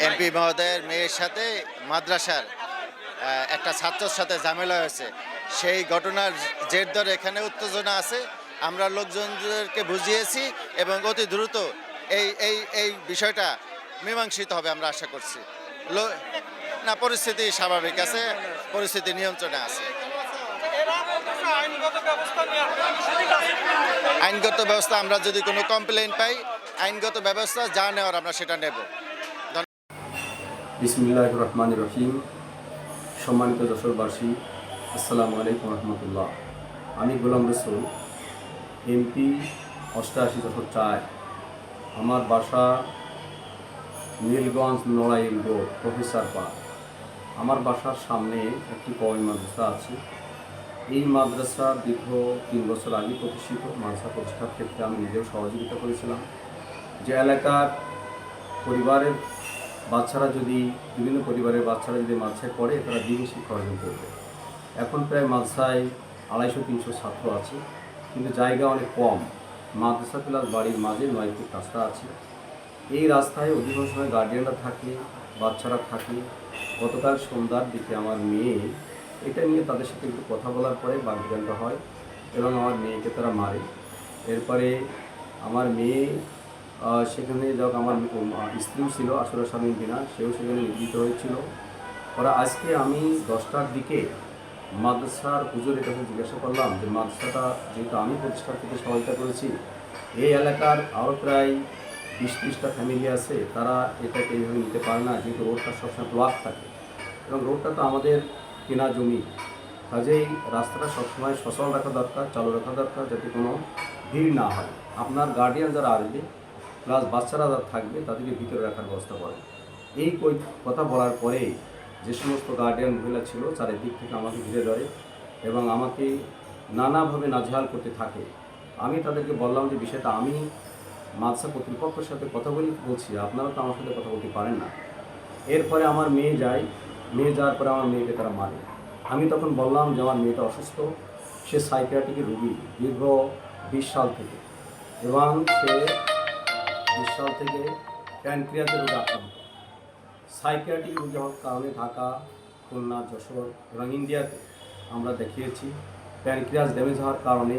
MP মহোদয়ের মেয়ের সাথে মাদ্রাসার একটা ছাত্রের সাথে ঝামেলা হয়েছে। সেই ঘটনার জের ধরে এখানে উত্তেজনা আছে। আমরা লোকজনদেরকে বুঝিয়েছি এবং অতি দ্রুত এই বিষয়টা মীমাংসিত হবে আমরা আশা করছি। না, পরিস্থিতি স্বাভাবিক আছে, পরিস্থিতি নিয়ন্ত্রণে আছে। আইনগত ব্যবস্থা আমরা যদি কোনো কমপ্লেইন পাই, আইনগত ব্যবস্থা যা নেওয়ার আমরা সেটা নেব। বিসমিল্লাহির রহমানির রহিম। সম্মানিত যশোরবাসী, আসসালামু আলাইকুম রহমতুল্লাহ। আমি গোলাম রসুল, এমপি 88 যশোর 4। আমার বাসা Nilganj Narail road, professor park. আমার বাসার সামনে একটি কওমি মাদ্রাসা আছে। এই মাদ্রাসা দীর্ঘ 3 বছর আগে প্রতিষ্ঠিত। মাদ্রাসা প্রতিষ্ঠার ক্ষেত্রে আমি নিজেও সহযোগিতা করেছিলাম। যে এলাকার পরিবারের বাচ্চারা যদি বিভিন্ন পরিবারের বাচ্চারা যদি মাদ্রাসায় পড়ে, তারা দিনই শিক্ষা অর্জন করবে। এখন প্রায় মাদ্রাসায় 250-300 ছাত্র আছে, কিন্তু জায়গা অনেক কম। মাদ্রাসা প্লাস বাড়ির মাঝে 9 ফুট রাস্তা আছে। এই রাস্তায় অধিকাংশ সময় গার্ডিয়ানরা থাকে, বাচ্চারা থাকে। গতকাল সন্ধ্যার দিকে আমার মেয়ে এটা নিয়ে তাদের সাথে একটু কথা বলার পরে বাগবিতণ্ডা হয় এবং আমার মেয়েকে তারা মারে। এরপরে আমার মেয়ে সেখানে যাক, আমার স্ত্রীও ছিল, আসলে স্বামী বিনা, সেও সেখানে নিবৃত্ত হয়েছিল। ওরা আজকে আমি 10টার দিকে মাদ্রাসার হুজুরের কাছে জিজ্ঞাসা করলাম যে মাদ্রাসাটা যেহেতু আমি প্রতিষ্ঠার থেকে সহায়তা করেছি, এই এলাকার আরও প্রায় 20-30টা ফ্যামিলি আছে, তারা এটাকে এইভাবে নিতে পারে না, যেহেতু রোডটা সবসময় ব্লক থাকে এবং রোডটা তো আমাদের কেনা জমি। কাজেই রাস্তাটা সবসময় সচল রাখা দরকার, চালু রাখা দরকার, যাতে কোনো ভিড় না হয়। আপনার গার্ডিয়ান যারা আসবে প্লাস বাচ্চারা যারা থাকবে তাদেরকে ভিতরে রাখার ব্যবস্থা করেন। এই কথা বলার পরে যে সমস্ত গার্ডিয়ান মহিলা ছিল চারিদিক থেকে আমাকে ঘিরে ধরে এবং আমাকে নানাভাবে নাজেহাল করতে থাকে। আমি তাদেরকে বললাম যে বিষয়টা আমি মাদ্রাসা কর্তৃপক্ষের সাথে কথা বলছি, আপনারা তো আমার সাথে কথা বলতে পারেন না। এরপরে আমার মেয়ে যায়, মেয়ে যাওয়ার পরে আমার মেয়েকে তারা মারে। আমি তখন বললাম যে আমার মেয়েটা অসুস্থ, সে সাইকিয়াট্রিকের রোগী দীর্ঘ 20 সাল থেকে, এবং সে 20 সাল থেকে প্যানক্রিয়াসের রোগে আক্রান্ত। সাইকিয়াট্রিক রোগী হওয়ার কারণে ঢাকা, খুলনা, যশোর এবং ইন্ডিয়াতে আমরা দেখিয়েছি। প্যানক্রিয়াস ড্যামেজ হওয়ার কারণে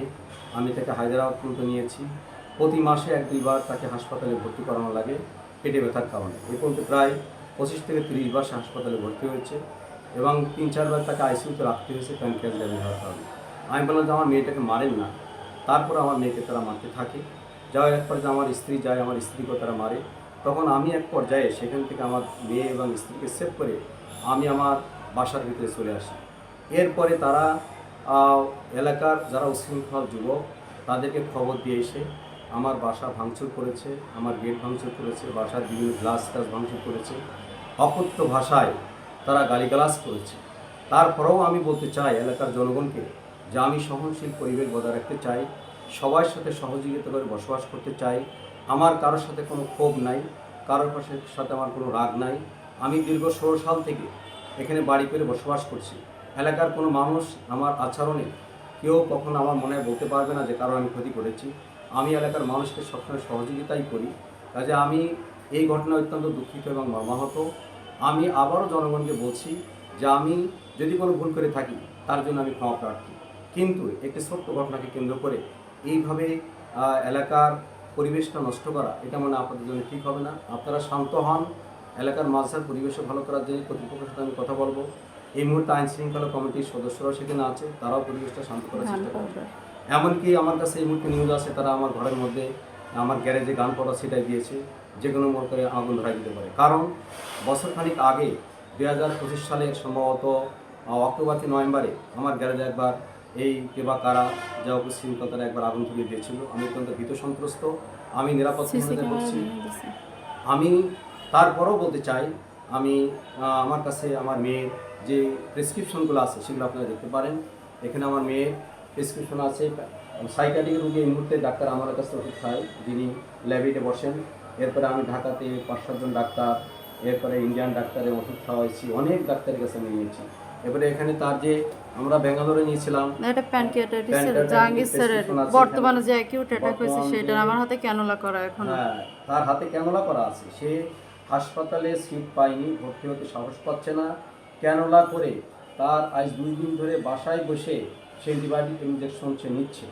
আমি তাকে হায়দ্রাবাদ পর্যন্ত নিয়েছি। প্রতি মাসে 1-2 বার তাকে হাসপাতালে ভর্তি করানো লাগে পেটে ব্যথার কারণে। এ পর্যন্ত প্রায় 25 থেকে 30 বার সে হাসপাতালে ভর্তি হয়েছে এবং 3-4 বার তাকে আইসিইউতে রাখতে হয়েছে প্যানক্রিয়াস ড্যামেজ হওয়ার কারণে। আমি বললাম যে আমার মেয়েটাকে মারেন না। তারপর আমার মেয়েকে তারা মারতে থাকে। যাওয়ার এক পর্যায়ে আমার স্ত্রী যায়, আমার স্ত্রীকেও তারা মারে। তখন আমি এক পর্যায়ে সেখান থেকে আমার মেয়ে এবং স্ত্রীকে সেভ করে আমি আমার বাসার ভিতরে চলে আসি। এরপরে তারা এলাকার যারা উচ্ছৃঙ্খল যুবক তাদেরকে খবর দিয়ে এসে আমার বাসা ভাঙচুর করেছে, আমার গেট ভাঙচুর করেছে, বাসার বিভিন্ন গ্লাস ভাঙচুর করেছে, অকথ্য ভাষায় তারা গালিগালাজ করেছে। তারপরেও আমি বলতে চাই এলাকার জনগণকে যে আমি সহনশীল পরিবেশ বজায় রাখতে চাই, সবার সাথে সহযোগিতা করে বসবাস করতে চাই। আমার কারোর সাথে কোনো ক্ষোভ নাই, কারোর সাথে আমার কোনো রাগ নাই। আমি দীর্ঘ 16 সাল থেকে এখানে বাড়ি করে বসবাস করছি। এলাকার কোনো মানুষ আমার আচরণে কেউ কখনো আমার মনে বলতে পারবে না যে কারো আমি ক্ষতি করেছি। আমি এলাকার মানুষকে সবসময় সহযোগিতাই করি। কাজে আমি এই ঘটনায় অত্যন্ত দুঃখিত এবং মর্মাহত। আমি আবারও জনগণকে বলছি যে আমি যদি কোনো ভুল করে থাকি তার জন্য আমি ক্ষমা প্রার্থী, কিন্তু একটি ছোট্ট ঘটনাকে কেন্দ্র করে এইভাবে এলাকার পরিবেশটা নষ্ট করা, এটা মনে আপনাদের জন্য ঠিক হবে না। আপনারা শান্ত হন। এলাকার মাদ্রাসার পরিবেশও ভালো করার জন্য কর্তৃপক্ষের সাথে আমি কথা বলবো। এই মুহূর্তে আইন শৃঙ্খলা কমিটির সদস্যরাও সেখানে আছে, তারাও পরিবেশটা শান্ত করার চেষ্টা করবে। এমনকি আমার কাছে এই মুহূর্তে নিউজ আছে তারা আমার ঘরের মধ্যে আমার গ্যারেজে গান পড়া সেটাই দিয়েছে, যে কোনো মোড় করে আগুন ধরাই দিতে পারে। কারণ বছরখানিক আগে 2025 সালের সম্ভবত অক্টোবর থেকে নভেম্বরে আমার গ্যারেজে একবার এই কেবা কারা যা উচ্ছৃঙ্খলতারা একবার আগুন ধরিয়ে দিয়েছিল। আমি অত্যন্ত ভীত সন্ত্রস্ত, আমি নিরাপত্তা করছি। আমি তারপরেও বলতে চাই, আমি আমার কাছে আমার মেয়ের যে প্রেসক্রিপশনগুলো আছে সেগুলো আপনারা দেখতে পারেন। এখানে আমার মেয়ের প্রেসক্রিপশন আছে। সাইকিয়াট্রিক রোগী এই মুহূর্তে ডাক্তার আমার কাছে ওষুধ খায়, যিনি ল্যাবেটে বসেন। এরপরে আমি ঢাকাতে 5-7 জন ডাক্তার, এরপরে ইন্ডিয়ান ডাক্তারের ওষুধ খাওয়াইছি, অনেক ডাক্তারের কাছে আমি নিয়েছি। এবারে এখানে তার যে আমরা ব্যাঙ্গালোরে নিয়েছিলাম, এটা প্যানক্রিয়াটাইটিসের জাহাঙ্গীর স্যারের বর্তমানে যে অ্যাকিউট অ্যাটাক হয়েছে সেটা আমার হাতে ক্যানুলা করা এখন। হ্যাঁ, তার হাতে ক্যানুলা করা আছে। সে হাসপাতালে সিট পায়নি, ভর্তি হতে সাহস পাচ্ছে না, ক্যানোলা করে তার আজ 2 দিন ধরে বাসায় বসে সে অ্যান্টিবায়োটিক ইঞ্জেকশন সে নিচ্ছে।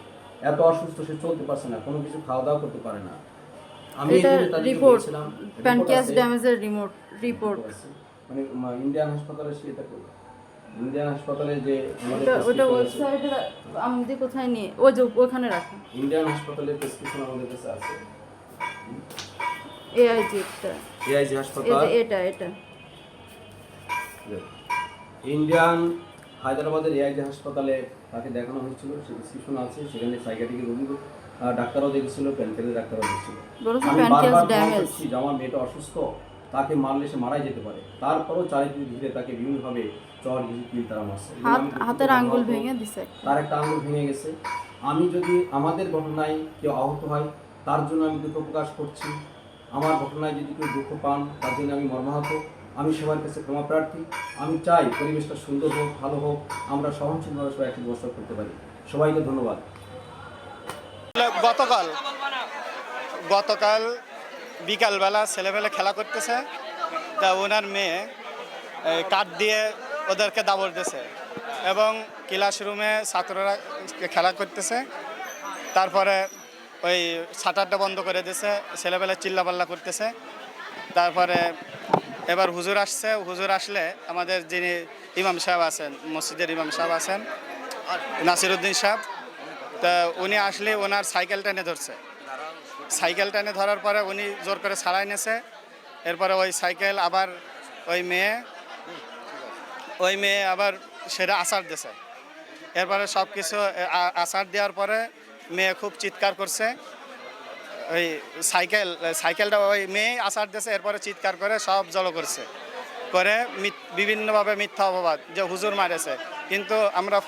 এত অসুস্থ, সে চলতে পারছে না, কোনো কিছু খাওয়া দাওয়া করতে পারে না। আমি এই এটা জন্য তাদেরকে রিপোর্ট, বলেছিলাম, প্যানক্রিয়াস আছে, ড্যামেজের রিপোর্ট। আছে। মানে ইন্ডিয়ান হাসপাতালে সে এটা করে, ইন্ডিয়ান হাসপাতালে যে আমাদের ওটা prescription আছে, ওয়েবসাইটে আমাদের কোথায় নিয়ে ওই যে ওখানে রাখা ইন্ডিয়ান হাসপাতালের প্রেসক্রিপশন আমাদের কাছে আছে। এআইজি এআইজি হাসপাতাল, এটা ইন্ডিয়ান হায়দ্রাবাদের এআইজি হাসপাতালে তাকে দেখানো হয়েছিল, সে প্রেসক্রিপশন আছে, সেখানে সাইকিয়াট্রিক রোগী ডাক্তারও দেখেছিল, প্যানক্রিয়াসের ডাক্তারও দেখেছিল। বলেছে আমি প্যানক্রিয়াস বারবার ড্যামেজ। বলছি যে আমার মেয়েটা অসুস্থ, তাকে মারলে সে মারাই যেতে পারে, তারপরও চারিদিকে ঘিরে তাকে বিভিন্নভাবে চর ঘিরে কিল তারা মারছে। হাতের আঙ্গুল ভেঙে দিছে। তার একটা আঙ্গুল ভেঙে গেছে। আমি যদি আমাদের ঘটনায় কেউ আহত হয় তার জন্য আমি দুঃখ প্রকাশ করছি, আমার ঘটনায় যদি কেউ দুঃখ পান তার জন্য আমি মর্মাহত। আমি সবার কাছে ক্ষমা প্রার্থী। আমি চাই পরিবেশটা সুন্দর হোক, ভালো হোক, আমরা সহনশীলভাবে সবাই একসাথে বসবাস করতে পারি। সবাইকে ধন্যবাদ। গতকাল বিকালবেলা ছেলেবেলা খেলা করতেছে, তা ওনার মেয়ে কাঠ দিয়ে ওদেরকে দাবড় দিয়েছে এবং ক্লাসরুমে ছাত্ররা খেলা করতেছে। তারপরে ওই শাটারটা বন্ধ করে দিয়েছে, ছেলেবেলা চিল্লাপাল্লা করতেছে। তারপরে এবার হুজুর আসছে, হুজুর আসলে আমাদের যিনি ইমাম সাহেব আছেন, মসজিদের ইমাম সাহেব আছেন নাসিরউদ্দিন সাহেব, তা উনি আসলে ওনার সাইকেল টেনে ধরছে। সাইকেল টেনে ধরার পরে উনি জোর করে ছাড়াই নিয়েছে। এরপরে ওই সাইকেল আবার ওই মেয়ে আবার সেটা আছাড় দিয়েছে। এরপরে সব কিছু আছাড় দেওয়ার পরে মেয়ে খুব চিৎকার করছে। ওই সাইকেলটা ওই মেয়ে আছাড় দিয়েছে, এরপরে চিৎকার করে সব জড়ো করছে, করে বিভিন্নভাবে মিথ্যা অপবাদ যে হুজুর মারেছে। কিন্তু আমরা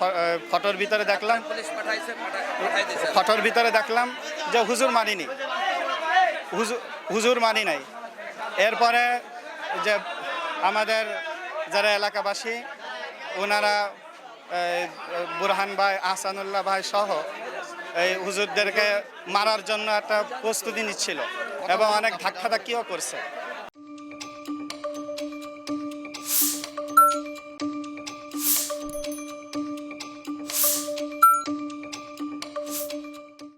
ফটোর ভিতরে দেখলাম যে হুজুর মারিনি, হুজুর মানি নাই। এরপরে যে আমাদের যারা এলাকাবাসী ওনারা বুরহান ভাই, আহসানুল্লাহ ভাই সহ এই হুজুরদেরকে মারার জন্য একটা প্রস্তুতি নিচ্ছিল এবং অনেক ধাক্কাধাক্কিও করছে।